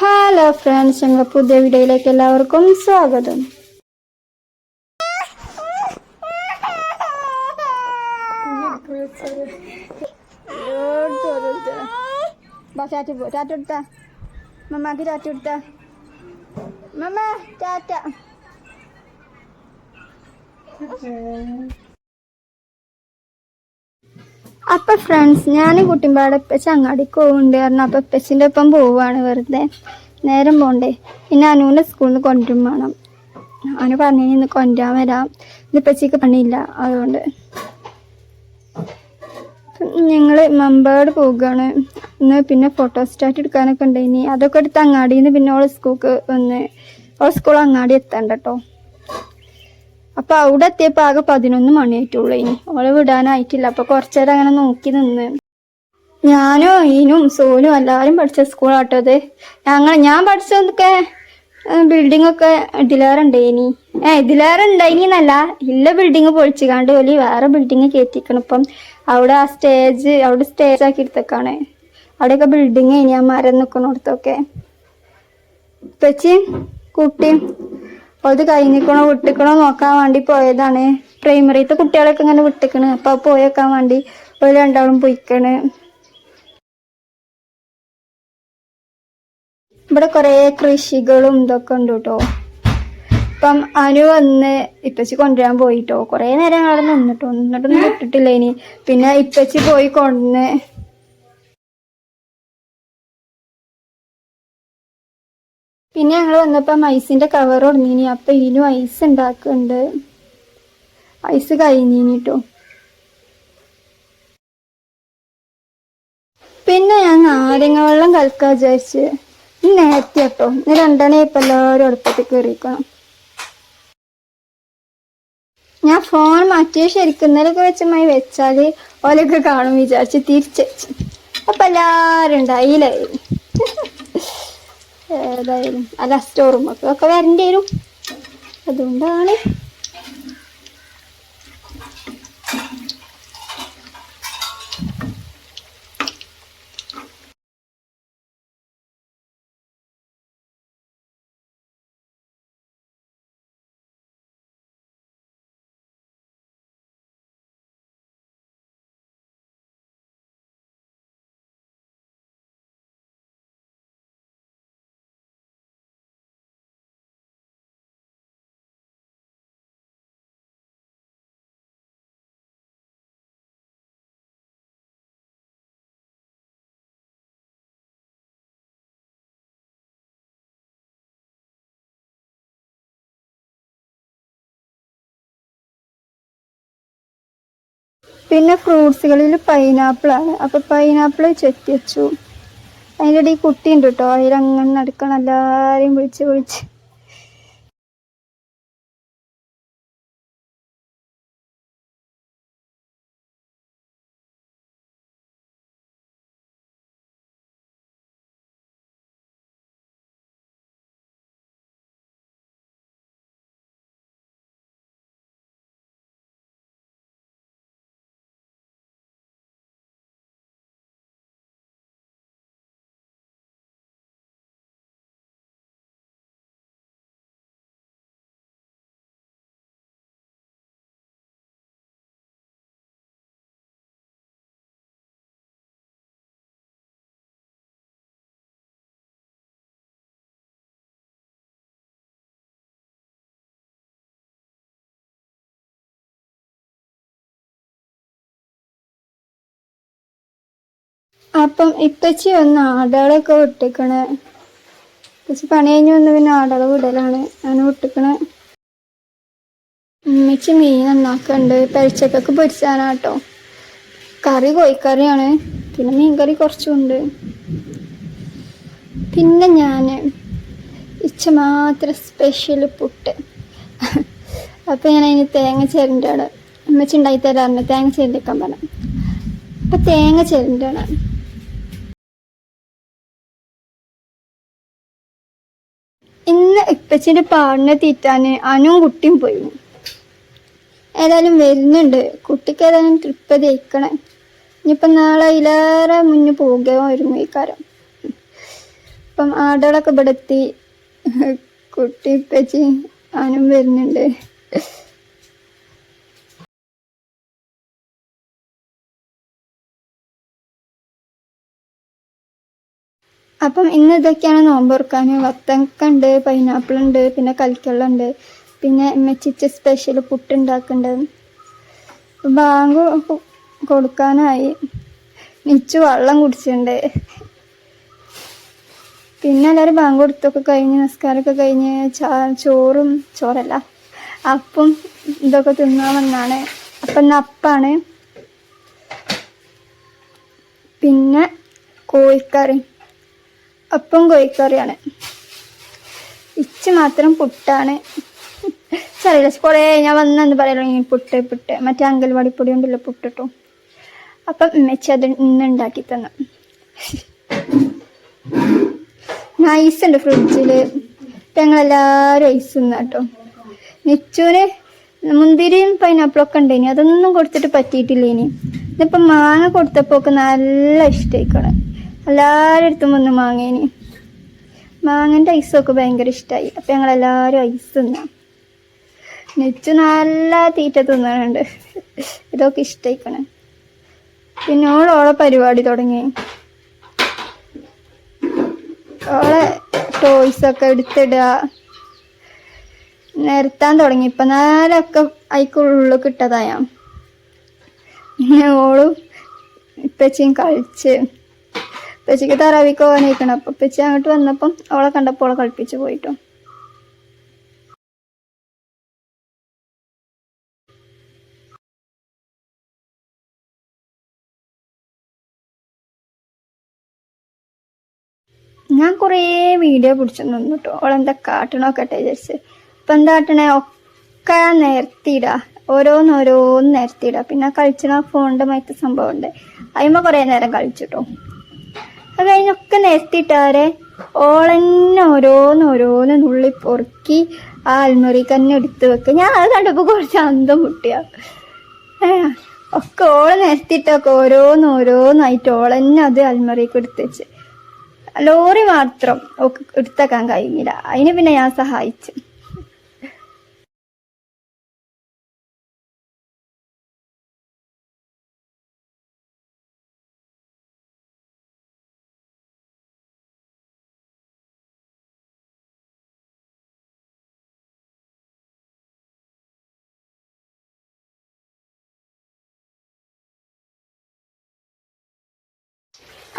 Hello friends, ഞങ്ങളുടെ പുതിയ വീഡിയോയിലേക്ക് എല്ലാവർക്കും സ്വാഗതം. മമ്മാക്ക് ടാറ്റ കൊടുത്ത മമ്മ ടാറ്റ. അപ്പൊ ഫ്രണ്ട്സ്, ഞാൻ കുട്ടിമ്പാടെ ഇപ്പച്ച അങ്ങാടിക്ക് പോകുന്നുണ്ട് കാരണം അപ്പൊ ഇപ്പച്ചിൻ്റെ ഒപ്പം പോവാണ്. വെറുതെ നേരം പോണ്ടേ. പിന്നെ അനുവിൻ്റെ സ്കൂളിൽ നിന്ന് കൊണ്ടുവരും വേണം. അനു പറഞ്ഞു ഇന്ന് കൊണ്ടുവരാൻ വരാം, ഇത് ഇപ്പച്ചിക്ക് പണിയില്ല, അതുകൊണ്ട് ഞങ്ങൾ മമ്പാട് പോകുകയാണ് ഇന്ന്. പിന്നെ ഫോട്ടോസ്റ്റാറ്റ് എടുക്കാനൊക്കെ ഉണ്ട്. ഇനി അതൊക്കെ എടുത്ത് അങ്ങാടിയിൽ നിന്ന് പിന്നെ ഓളെ സ്കൂൾക്ക് വന്ന് ഓളെ സ്കൂൾ അങ്ങാടി എത്തണ്ട കേട്ടോ. അപ്പൊ അവിടെ എത്തിയപ്പോൾ ആകെ 11 മണിയായിട്ടുള്ളൂ. ഇനി ഓളെ വിടാനായിട്ടില്ല. അപ്പൊ കുറച്ചേരം അങ്ങനെ നോക്കി നിന്ന്. ഞാനും ഈനും സോനും എല്ലാവരും പഠിച്ച സ്കൂളാട്ടത്. ഞാൻ പഠിച്ചതൊക്കെ ബിൽഡിംഗ് ഒക്കെ ഇതിലേറുണ്ടായിനി. ഇതിലേറെ ഉണ്ടായിനി എന്നല്ല, ഇല്ല ബിൽഡിങ് പൊളിച്ചുകാണ്ട് വലിയ വേറെ ബിൽഡിങ് കയറ്റിക്കണം. ഇപ്പം അവിടെ അവിടെ സ്റ്റേജ് ആക്കി എടുത്തേക്കാണ്. അവിടെയൊക്കെ ബിൽഡിങ് ഇനി ആ മരം നിൽക്കണോടത്തൊക്കെ. ഇപ്പച്ചിയും കുട്ടിയും അത് കഴിഞ്ഞിക്കണോ വിട്ടിക്കണോ നോക്കാൻ വേണ്ടി പോയതാണ്. പ്രൈമറിത്തെ കുട്ടികളൊക്കെ ഇങ്ങനെ വിട്ടിക്കണ്. അപ്പൊ പോയേക്കാൻ വേണ്ടി ഒരു രണ്ടാളും പോയിക്കണ്. ഇവിടെ കൊറേ കൃഷികളും ഇതൊക്കെ ഉണ്ട് കേട്ടോ. ഇപ്പം അനു വന്ന് ഇപ്പച്ചി കൊണ്ടുവരാൻ പോയിട്ടോ. കൊറേ നേരം അവിടെ നിന്നിട്ടൊന്നും വിട്ടിട്ടില്ല. ഇനി പിന്നെ ഇപ്പച്ചി പോയി കൊണ്ടുവന്ന് പിന്നെ ഞങ്ങൾ വന്നപ്പോൾ ഐസിന്റെ കവർ ഉടനീനി. അപ്പൊ ഇതിനും ഐസ് ഉണ്ടാക്കുന്നുണ്ട്. ഐസ് കഴിഞ്ഞിട്ടോ. പിന്നെ ഞാൻ നാരങ്ങ വെള്ളം കലക്കാൻ വിചാരിച്ച് നേരത്തെ കേട്ടോ. ഇന്ന് 2 മണിയായപ്പോൾ എല്ലാവരും അടുപ്പത്ത് കയറിക്കണം. ഞാൻ ഫോൺ മാറ്റിയ ശരിക്കും ഇന്നലൊക്കെ വെച്ചാല് ഓലൊക്കെ കാണും വിചാരിച്ച് തിരിച്ചു. അപ്പൊ എല്ലാരും ഉണ്ടായില്ലായിരുന്നു. ഏതായാലും അല്ല, സ്റ്റോർ റൂമൊക്കെ ഒക്കെ വരേണ്ടി വരും. അതുകൊണ്ടാണ് പിന്നെ ഫ്രൂട്ട്സുകളിൽ പൈനാപ്പിളാണ്. അപ്പൊ പൈനാപ്പിൾ ചെത്തി വെച്ചു. അതിൻ്റെ ഇടയിൽ കുട്ടിയുണ്ട് കേട്ടോ. അതിലങ്ങനെ നടക്കണം. എല്ലാരെയും വിളിച്ച് അപ്പം ഇപ്പച്ചി വന്ന് ആടുകളൊക്കെ വിട്ടിക്കണേ. ഇപ്പച്ചി പണി കഴിഞ്ഞ് വന്ന് പിന്നെ ആടുകളെ വിടലാണ്. അങ്ങനെ വിട്ടിക്കണേ. ഉമ്മച്ചി മീൻ നന്നാക്കുന്നുണ്ട്. പെരിച്ചക്കൊക്കെ പൊരിച്ചാനാട്ടോ. കറി കോഴിക്കറിയാണ്. പിന്നെ മീൻകറി കുറച്ചുണ്ട്. പിന്നെ ഞാൻ മാത്രം സ്പെഷ്യൽ പുട്ട്. അപ്പം ഞാൻ അതിന് തേങ്ങ ചിരണ്ടാണ്. ഉമ്മച്ചി ഉണ്ടാക്കി തരാറുണ്ട്. തേങ്ങ ചിരണ്ടിക്കാൻ പറഞ്ഞു. അപ്പം തേങ്ങ ചിരണ്ടാണ്. ഇന്ന് ഇപ്പച്ചിൻ്റെ പാടിനെ തീറ്റാന് അനുവും കുട്ടിയും പോയി. ഏതായാലും വരുന്നുണ്ട്. കുട്ടിക്ക് ഏതായാലും ട്രിപ്പ് തേക്കണേ. ഇനിയിപ്പം നാളെ അതിലേറെ മുന്നേ പോവുകയോ ഒരുങ്ങിക്കാരം. അപ്പം ആടുകളൊക്കെ ഇവിടെ എത്തി. കുട്ടി പച്ചി ആനും വരുന്നുണ്ട്. അപ്പം ഇന്ന് ഇതൊക്കെയാണ് നോമ്പ് തുറക്കാൻ. വത്തക്ക ഉണ്ട്, പൈനാപ്പിൾ ഉണ്ട്, പിന്നെ കൽക്കള്ളുണ്ട്, പിന്നെ മെച്ചിച്ച സ്പെഷ്യൽ പുട്ട് ഉണ്ടാക്കുന്നുണ്ട്. ബാങ്ക് കൊടുക്കാനായി. നിച്ചു വെള്ളം കുടിച്ചിട്ടുണ്ട്. പിന്നെ എല്ലാവരും ബാങ്ക് കൊടുത്തൊക്കെ കഴിഞ്ഞ് നിസ്കാരമൊക്കെ കഴിഞ്ഞ് ചോറല്ല അപ്പം ഇതൊക്കെ തിന്നാൻ വന്നാണ്. അപ്പം ഇന്ന് അപ്പാണ്, പിന്നെ കോഴിക്കറി, അപ്പം കോഴിക്കറിയാണ്. ഇച്ച് മാത്രം പുട്ടാണ്. ചെറിയ കുറേ ഞാൻ വന്നെന്ന് പറയലോ ഇനി പുട്ട് മറ്റേ അങ്കൽവാടി പൊടി കൊണ്ടല്ലോ പുട്ടിട്ടു. അപ്പം ഉമ്മച്ചി അത് ഇന്ന് ഉണ്ടാക്കി തന്നു. ഐസ് ഉണ്ട് ഫ്രിഡ്ജിൽ. ഞങ്ങളെല്ലാവരും ഐസ് തിന്നാ കേട്ടോ. നിച്ചുവിന് മുന്തിരിയും പൈനാപ്പിളൊക്കെ ഉണ്ടേനി, അതൊന്നും കൊടുത്തിട്ട് പറ്റിയിട്ടില്ല. ഇതിപ്പം മാങ്ങ കൊടുത്തപ്പോൾ ഒക്കെ നല്ല ഇഷ്ടമായിക്കണം. എല്ലാവരും അടുത്തും വന്ന് മാങ്ങേനി. മാങ്ങൻ്റെ ഐസൊക്കെ ഭയങ്കര ഇഷ്ടമായി. അപ്പം ഞങ്ങളെല്ലാവരും ഐസ് തിന്നാം. നിച്ചു നല്ല തീറ്റ തിന്നാനുണ്ട്. ഇതൊക്കെ ഇഷ്ടമായിക്കണം. പിന്നെ ഓളെ പരിപാടി തുടങ്ങി. ഓളെ ടോയ്സൊക്കെ എടുത്തിടുക, നിരത്താൻ തുടങ്ങി. ഇപ്പം നേരമൊക്കെ അതിക്കുള്ളിൽ കിട്ടതായാ. പിന്നെ ഓളും ഇപ്പച്ചിയും കളിച്ച്. ഇപ്പച്ചിക്ക് തറാവിക്ക് പോകാനായിക്കണം. അപ്പം ഇപ്പച്ചി അങ്ങോട്ട് വന്നപ്പം ഓളെ കണ്ടപ്പോൾ ഓളെ കളിപ്പിച്ച് പോയിട്ടോ. ഞാൻ കുറേ വീഡിയോ പിടിച്ചു നിന്നു കേട്ടോ. ഓളെന്താ കാട്ടണോക്കട്ടെ വിചാരിച്ച്. ഇപ്പം എന്താ കാട്ടണേ, ഒക്കെ നിരത്തിയിടുക, ഓരോന്ന് നിരത്തിയിടുക. പിന്നെ കളിച്ചണ ഫോണിൻ്റെ മറ്റു സംഭവം ഉണ്ട്, അതിമ്മ കുറേ നേരം കളിച്ചിട്ടോ. അത് കഴിഞ്ഞൊക്കെ നിരത്തിയിട്ടാരെ ഓളെന്നെ ഓരോന്ന് നുള്ളി പൊറുക്കി ആ അൽമറിക്ക് തന്നെ എടുത്ത് വെക്കുക. ഞാൻ അത് കണ്ടപ്പോൾ കുറച്ച് അന്തം മുട്ടിയ. ഒക്കെ ഓളെ നിരത്തിയിട്ടൊക്കെ ഓരോന്നായിട്ട് ഓളെന്നെ അത് അൽമറിക്ക് എടുത്ത് വെച്ച്. ലോറി മാത്രം ഒക്കെ എടുത്തേക്കാൻ കഴിഞ്ഞില്ല. അതിന് പിന്നെ ഞാൻ സഹായിച്ചു.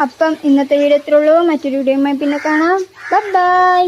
അപ്പം ഇന്നത്തെ വീഡിയോ എത്രയുള്ളൂ. മറ്റൊരു വീഡിയോയുമായി പിന്നെ കാണാം. ബൈ.